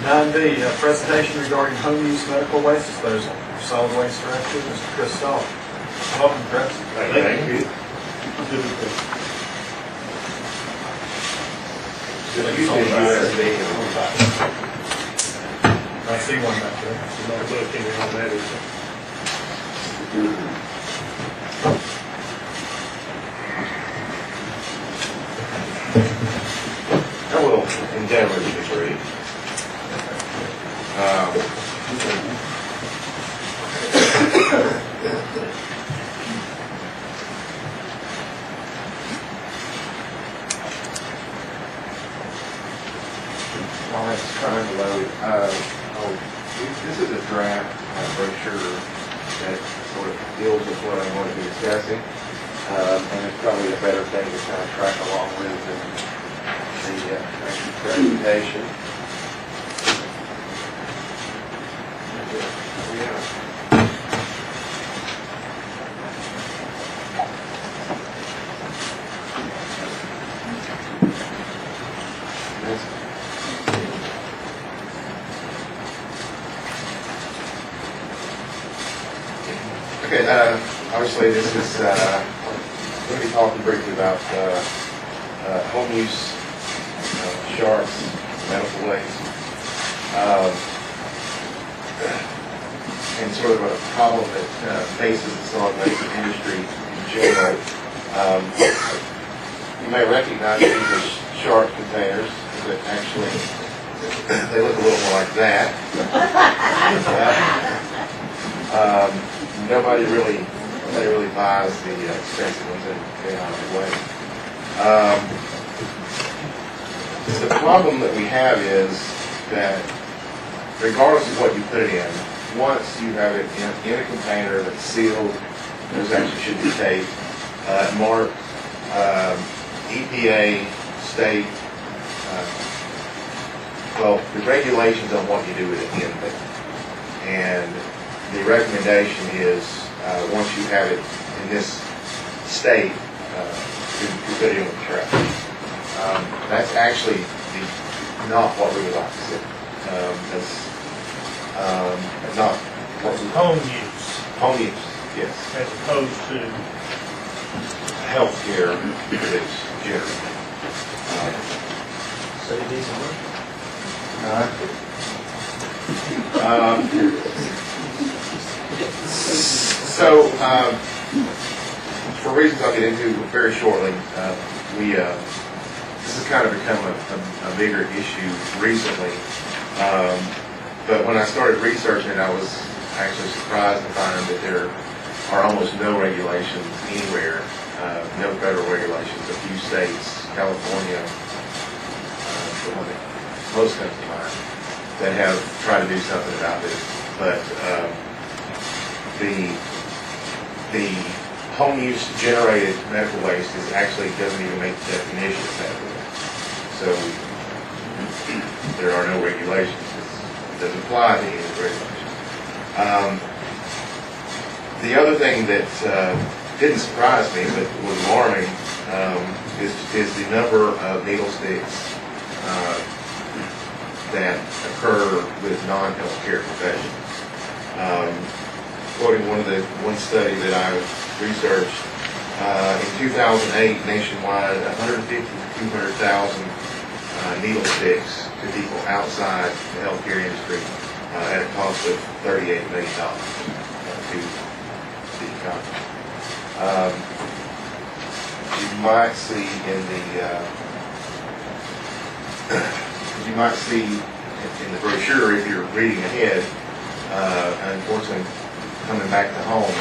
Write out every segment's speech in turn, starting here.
9B, presentation regarding home use medical waste disposal. Solid Waste Director, Mr. Chris Stahl. Welcome, Chris. Thank you. I see one back there. I will endeavor to read. While it's trying to load, this is a draft brochure that sort of deals with what I'm going to be discussing, and it's probably a better thing to kind of track along with the presentation. Okay, obviously this is going to be talking briefly about home use sharps, medical waste, and sort of a problem that faces the solid waste industry in general. You may recognize these as sharp containers, but actually they look a little more like that. Nobody really buys the expensive ones and get out of the way. The problem that we have is that regardless of what you put it in, once you have it in a container that's sealed, those actually should be taped, marked, EPA, state, well, the regulations on what you do with it in there. And the recommendation is once you have it in this state, you put it in the trash. That's actually not what we would like to see. That's not what we home use, yes, as opposed to healthcare use generally. So, for reasons I'll get into very shortly, this has kind of become a bigger issue recently. But when I started researching it, I was actually surprised to find that there are almost no regulations anywhere, no federal regulations. A few states, California, the one that most comes to mind, that have tried to do something about this. But the home use generated medical waste actually doesn't even make the definition of medical waste. So there are no regulations. It doesn't apply to any of the regulations. The other thing that didn't surprise me but was alarming is the number of needle sticks that occur with non-healthcare professionals. Quoting one study that I researched, in 2008 nationwide, 150 to 200,000 needle sticks to people outside the healthcare industry at a cost of $38 million to the economy. You might see in the brochure, if you're reading ahead, unfortunately, coming back to home,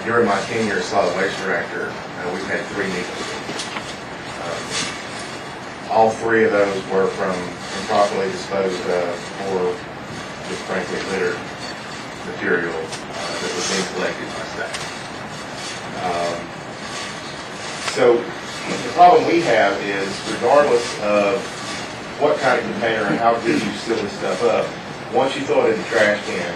during my tenure as solid waste director, we've had 3 needle sticks. All 3 of those were from improperly disposed of or just frankly littered material that was being collected by staff. So the problem we have is, regardless of what kind of container and how good you seal this stuff up, once you throw it in the trash can,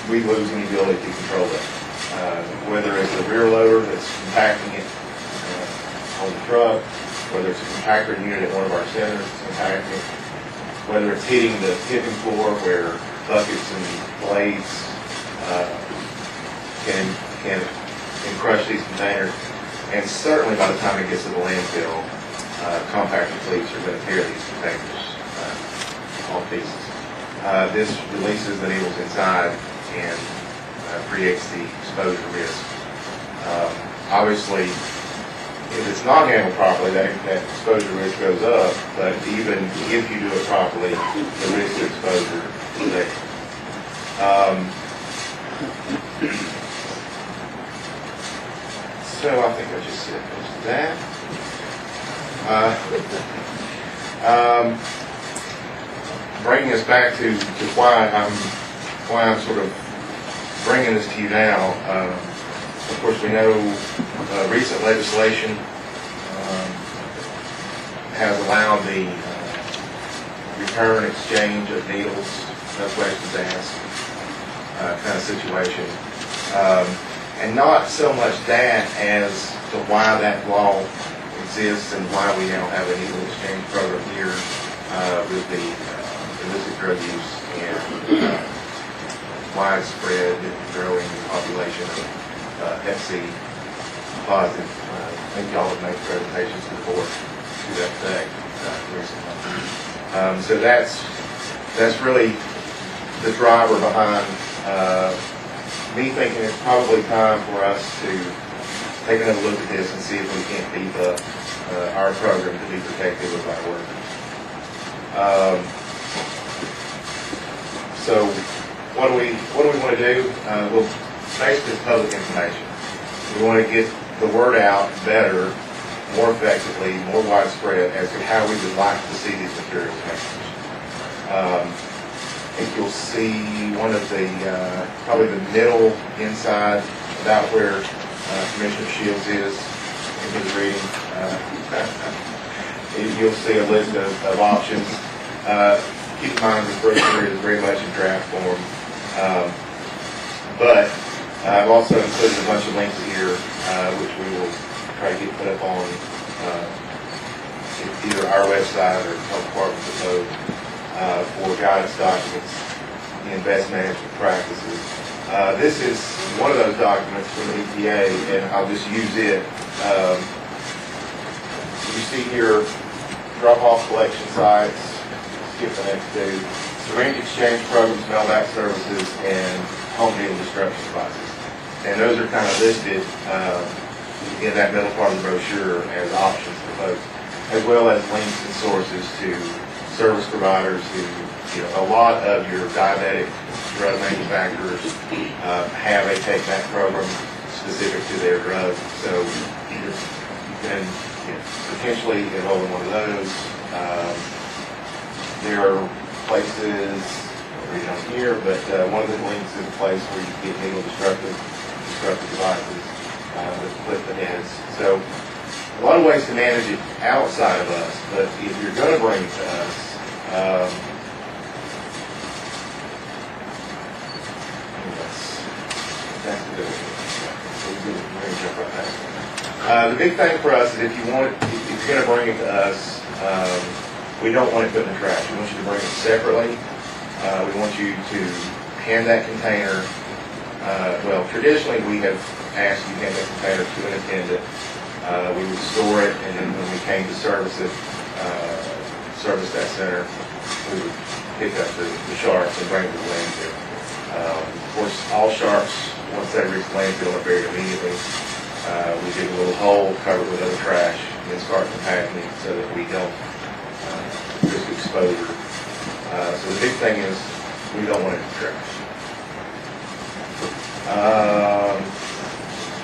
we lose any ability to control it. Whether it's the rear loader that's compacting it on the truck, whether it's a compactor unit at one of our centers that's compacting it, whether it's hitting the tipping floor where buckets and blades can crush these containers, and certainly by the time it gets to the landfill, compactor fleets are going to tear these containers all pieces. This releases the needles inside and creates the exposure risk. Obviously, if it's not handled properly, that exposure risk goes up, but even if you do it properly, the risk of exposure is there. So I think I just said most of that. Bringing us back to why I'm sort of bringing this to you now. Of course, we know recent legislation has allowed the return exchange of needles, no questions asked, kind of situation. And not so much that as to why that law exists and why we now have a needle exchange program here with the illicit drug use and widespread growing population of Hep C positive. I think y'all have made presentations to the board to that effect recently. So that's really the driver behind me thinking it's probably time for us to take another look at this and see if we can't beef up our program to be protective of our workers. So what do we want to do? Well, basically it's public information. We want to get the word out better, more effectively, more widespread as to how we would like to see these materials managed. I think you'll see one of the, probably the middle inside about where Commissioner Shields is in his reading. You'll see a list of options. Keep in mind this brochure is very much in draft form. But I've also included a bunch of links here, which we will try to get put up on either our website or Health Department's code for guidance documents in best management practices. This is one of those documents from the EPA, and I'll just use it. You see here, drop-off collection sites, skip the next two, syringe exchange programs, mail-back services, and home needle destruction devices. And those are kind of listed in that middle part of the brochure as options for folks, as well as links and sources to service providers who, a lot of your diabetic drug manufacturers have a take-back program specific to their drug. So you can potentially enroll in one of those. There are places, I'll read it on here, but one of the links is a place where you can get needle destructive devices that clip the heads. So a lot of ways to manage it outside of us, but if you're going to bring it to us, the big thing for us is if you're going to bring it to us, we don't want it put in the trash. We want you to bring it separately. We want you to hand that container. Well, traditionally we have asked you to hand that container to an attendant. We would store it, and then when we came to service it, service that center, we would pick up the sharps and bring it to the landfill. Of course, all sharps, once they reach the landfill, are buried immediately. We dig a little hole covered with other trash and then start compacting it so that we don't risk exposure. So the big thing is we don't want it in trash.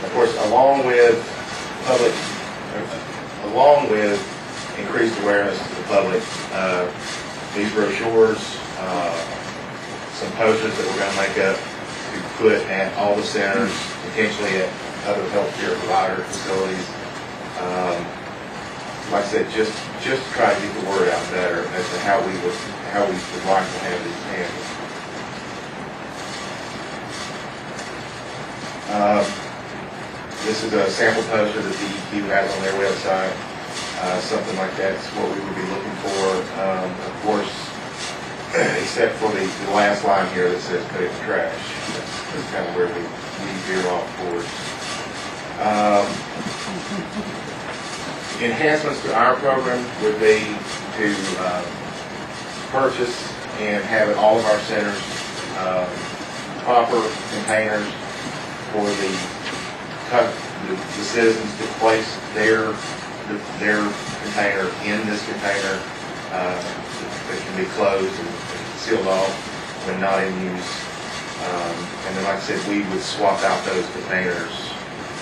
Of course, along with increased awareness to the public, these brochures, some posters that we're going to make up to put at all the centers, potentially at other healthcare provider facilities. Like I said, just to try to get the word out better as to how we would like to have these handled. This is a sample poster that DEQ has on their website. Something like that's what we would be looking for. Of course, except for the last line here that says put it in trash. That's kind of where we veer off towards. Enhancements to our program would be to purchase and have at all of our centers proper containers for the citizens to place their container in this container that can be closed and sealed off when not in use. And then, like I said, we would swap out those containers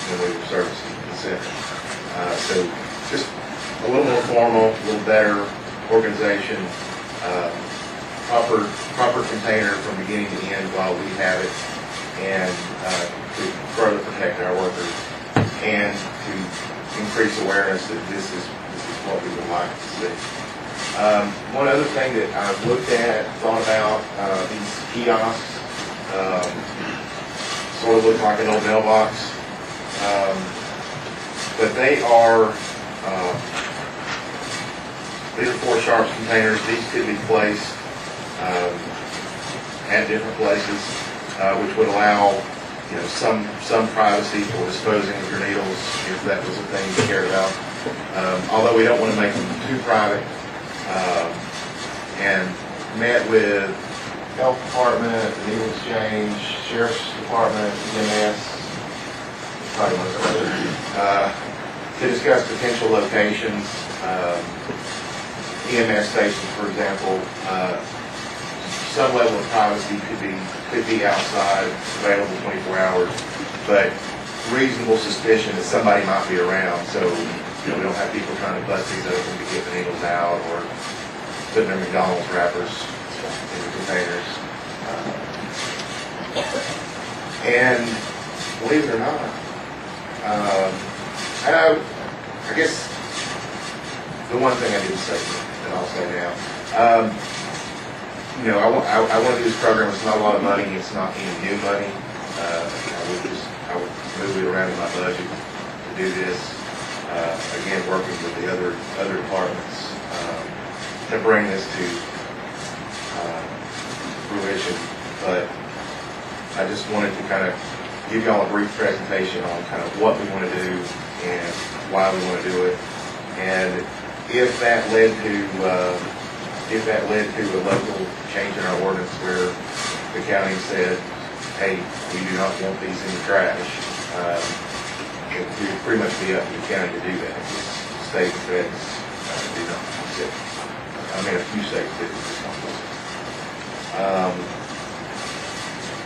when we were servicing the center. So just a little more formal, a little better organization, proper container from beginning to end while we have it, and to further protect our workers and to increase awareness that this is what we would like to see. One other thing that I've looked at, thought about, these kiosks, sort of look like an old mailbox, but they are, these are 4 sharps containers. These could be placed at different places, which would allow, you know, some privacy for disposing of your needles if that was a thing you cared about. Although we don't want to make them too private, and met with Health Department, the Needle Exchange, Sheriff's Department, EMS, probably one of those, to discuss potential locations. EMS stations, for example, some level of privacy could be outside, available 24 hours, but reasonable suspicion that somebody might be around, so we don't have people trying to bust these open to get the needles out or putting their McDonald's wrappers in the containers. And believe it or not, I guess the one thing I didn't say that I'll say now, I want to do this program. It's not a lot of money. It's not any new money. I would move it around in my budget to do this. Again, working with the other departments to bring this to fruition. But I just wanted to kind of give y'all a brief presentation on kind of what we want to do and why we want to do it. And if that led to a local change in our ordinance where the county said, hey, we do not want these in the trash, it would pretty much be up to the county to do that. State and feds do not accept. I mean, a few states did, but just not most.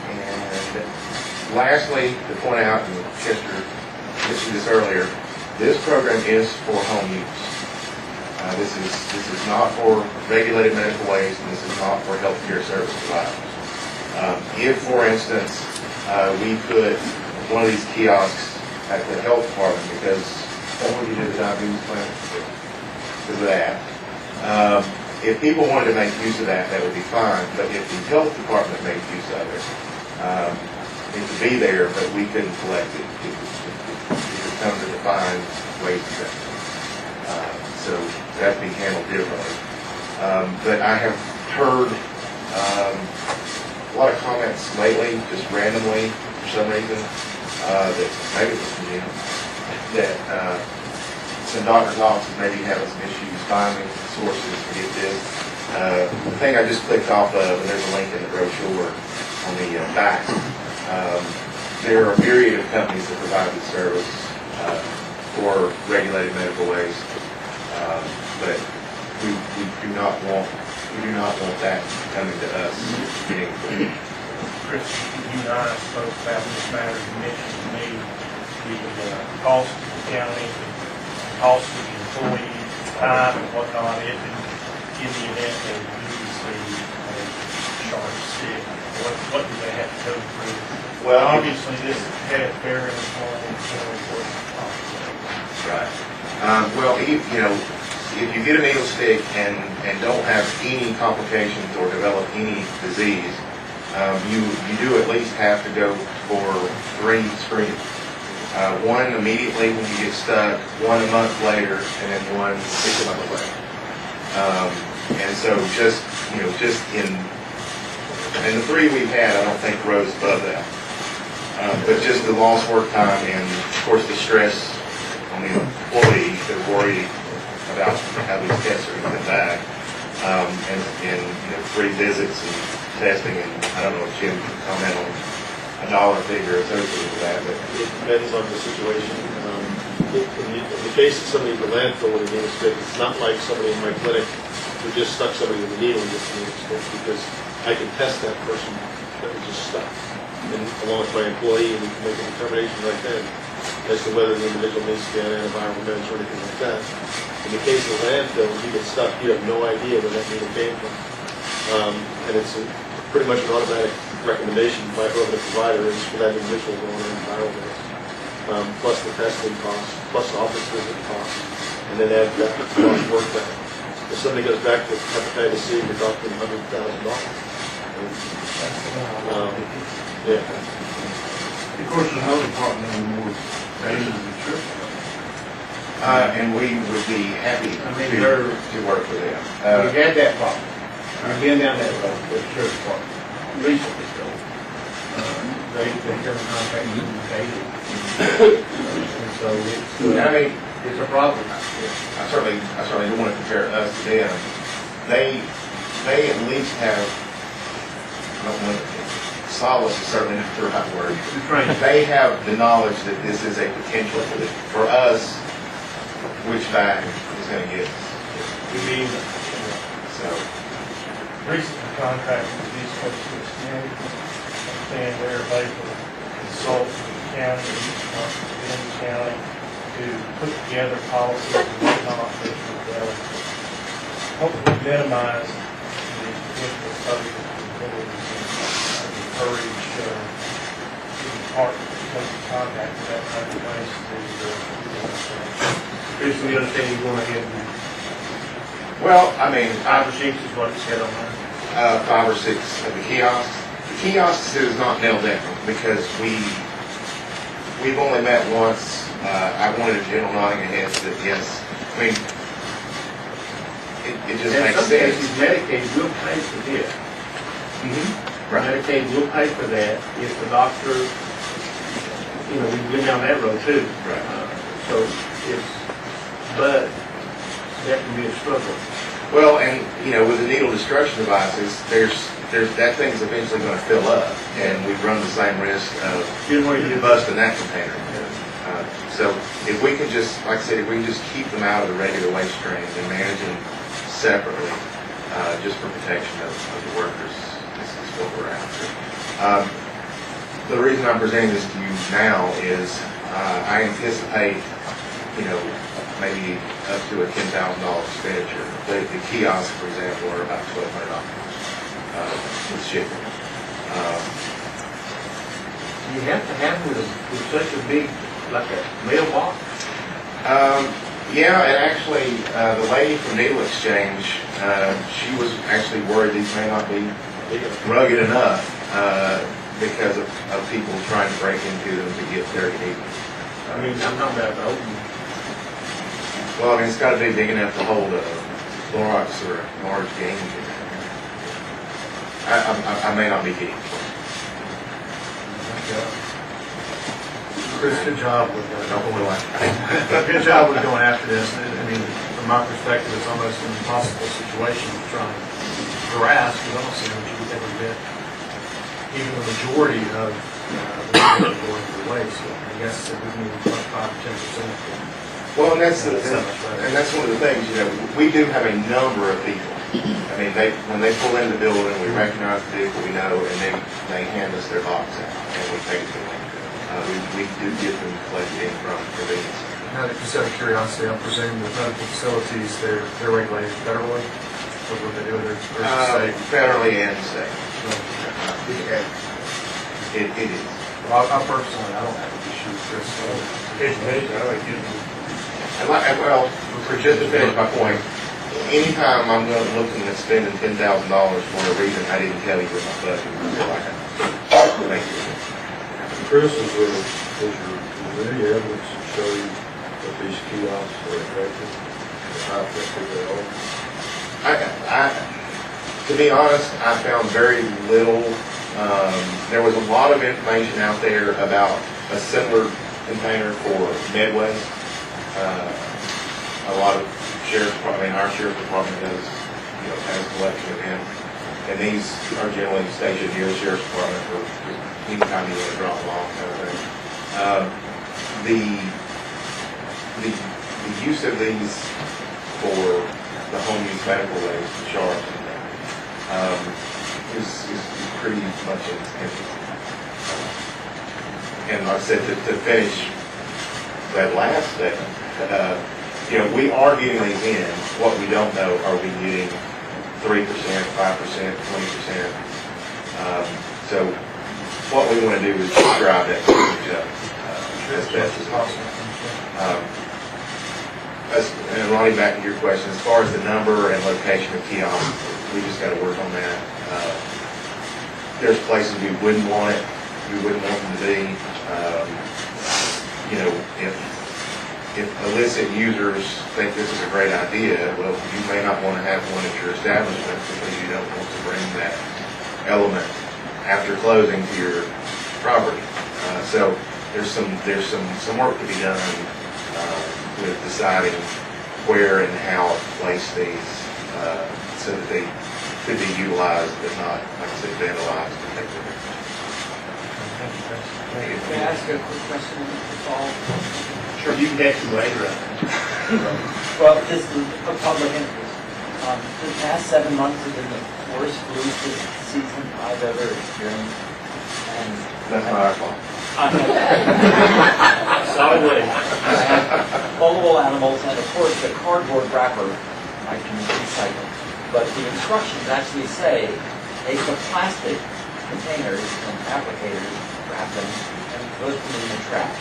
And lastly, to point out, and Chester mentioned this earlier, this program is for home use. This is not for regulated medical waste, and this is not for healthcare service providers. If, for instance, we put one of these kiosks at the health department, because what would you do the diabetes clinic? Because of that. If people wanted to make use of that, that would be fine. But if the health department made use of it, it could be there, but we couldn't collect it. It would come to define waste acceptance. So that would be handled differently. But I have heard a lot of comments lately, just randomly, for some reason, that maybe it was from Jim, that some doctor's offices may be having some issues finding sources to get this. The thing I just clicked off of, and there's a link in the brochure on the back, there are a myriad of companies that provide this service for regulated medical waste, but we do not want that coming to us. Chris, you and I spoke about this matter. You mentioned to me the cost to the county, the cost to the employees, time and whatnot. If in the event they lose the sharp stick, what do they have to go through? Well, obviously this had bearing on important topics. Right. Well, if you get a needle stick and don't have any complications or develop any disease, you do at least have to go for 3 screenings. One immediately when you get stuck, one a month later, and then one 6 months later. And so just just in the three we've had, I don't think rose above that. But just the lost work time and, of course, the stress on the employee, they're worried about how these tests are going to come back. And 3 visits and testing, and I don't know if Jim can comment on a dollar figure associated with that, but It depends on the situation. In the case of somebody at the landfill with a needle stick, it's not like somebody in my clinic who just stuck somebody with a needle and gets a needle stick, because I can test that person that was just stuck, and along with my employee, and we can make a determination right then as to whether the individual needs to be on antiviral meds or anything like that. In the case of the landfill, if you get stuck, you have no idea where that needle came from. And it's pretty much an automatic recommendation by whoever the provider is for that individual going on antiviral meds. Plus the testing costs, plus the office visit costs, and then add that lost work back. If somebody goes back with hepatitis C, you're talking $100,000. Yeah. Of course, there's no department anymore, bases and trips. and we would be happy to work with them. We had that problem. I've been down that road with the sheriff's department recently, so, they come contact me and pay it. And so it's a problem. I certainly don't want to compare us to them. They at least have, I don't want to, solace is certainly not the right word. They have the knowledge that this is a potential for us, which bag is going to get us. We mean, So, recently contracted with East Coast County, saying they're able to consult with the county, within the county, to put together policies and whatnot that would hopefully minimize the potential social capabilities and encourage departments to come in contact with that kind of place to Basically, you understand you're going ahead and well, I mean, 5 or 6 is what it said on there. 5 or 6 of the kiosks. The kiosks is not nailed down because we've only met once. I wanted a general nodding of heads that yes. I mean, it just In makes some sense. cases, Medicaid will pay for this. Right. Medicaid will pay for that if the doctor, we've been down that road too. Right. So but that can be a struggle. Well, and with the needle destruction devices, there's that thing's eventually going to fill up, and we run the same risk of busting that container. So if we can just, like I said, if we can just keep them out of the regular waste streams and manage them separately, just for protection of the workers, this is what we're after. The reason I'm presenting this to you now is I anticipate, maybe up to a $10,000 expenditure. The kiosks, for example, are about $1,200 with shipping. You have to have with such a big, like a mailbox. Yeah, and actually, the lady from Needle Exchange, she was actually worried these may not be rugged enough because of people trying to break into them to get dirty needles. I'm talking about the open. Well, it's got to be big enough to hold a Clorox or a large game. I may not be getting it. Chris, good job with I don't really like it. good job with going after this. From my perspective, it's almost an impossible situation to try and grasp, because I don't see what you would ever get even the majority of the people going to the waste. So I guess it would mean 5 or 10%. Well, and that's one of the things. We do have a number of people. When they pull in the building, we recognize the vehicle, we know, and they hand us their box out, and we take it to them. We do get them collected in from convenience. Now, just out of curiosity, I'm presuming the medical facilities, they're regulated federally, or what they do, they're state? Federally and state. It is. Well, I personally, I don't have an issue with this. Well, just to finish my point, anytime I'm looking at spending $10,000 for a reason I didn't tell you in my budget, I feel like thank you. Chris, is there any evidence to show you that these kiosks are effective? How effective they are? To be honest, I found very little. There was a lot of information out there about a similar container for Midwest. A lot of our sheriff's department does, has a collection of them. And these are generally stationed near the sheriff's department for any time you want to drop them off, kind of thing. The use of these for the home use medical waste and sharps is pretty much in its infancy. And like I said, to finish that last statement, we are getting these in. What we don't know, are we getting 3%, 5%, 20%? So what we want to do is drive that percentage up as best as possible. And Ronnie, back to your question, as far as the number and location of kiosks, we just got to work on that. There's places we wouldn't want it, we wouldn't want them to be. If illicit users think this is a great idea, well, you may not want to have one at your establishment because you don't want to bring that element after closing to your property. So there's some work to be done with deciding where and how to place these so that they could be utilized but not, like I said, vandalized and things like that. May I ask you a quick question, Paul? Sure, you can get to later. Well, this is a public interest. The past 7 months have been the worst flu season I've ever experienced. And That's not our fault. I had solid waste. I had multiple animals, and of course the cardboard wrapper I can recycle. But the instructions actually say they put plastic containers and applicators, wrap them, and put them in the trash.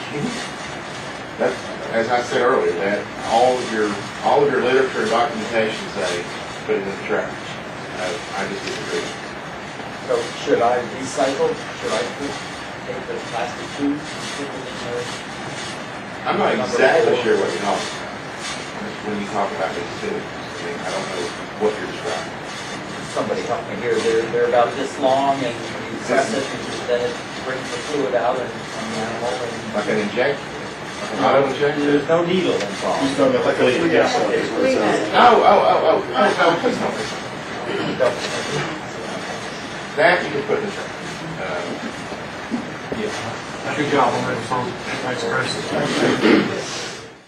As I said earlier, that all of your literature and documentation say put it in the trash. I just disagree. So should I recycle? Should I take the plastic tubes and put them in there? I'm not exactly sure what you're talking about when you talk about these tubes. I don't know what you're describing. Somebody help me here. They're about this long, and you press it, and then it brings the fluid out and from the animal. And Like an injection? Like an auto injection? there's no needle involved. He's talking about like a lead gas case where it says, Oh, no, please don't. That you can put in the trash. Good job on that, Thanks, Chris.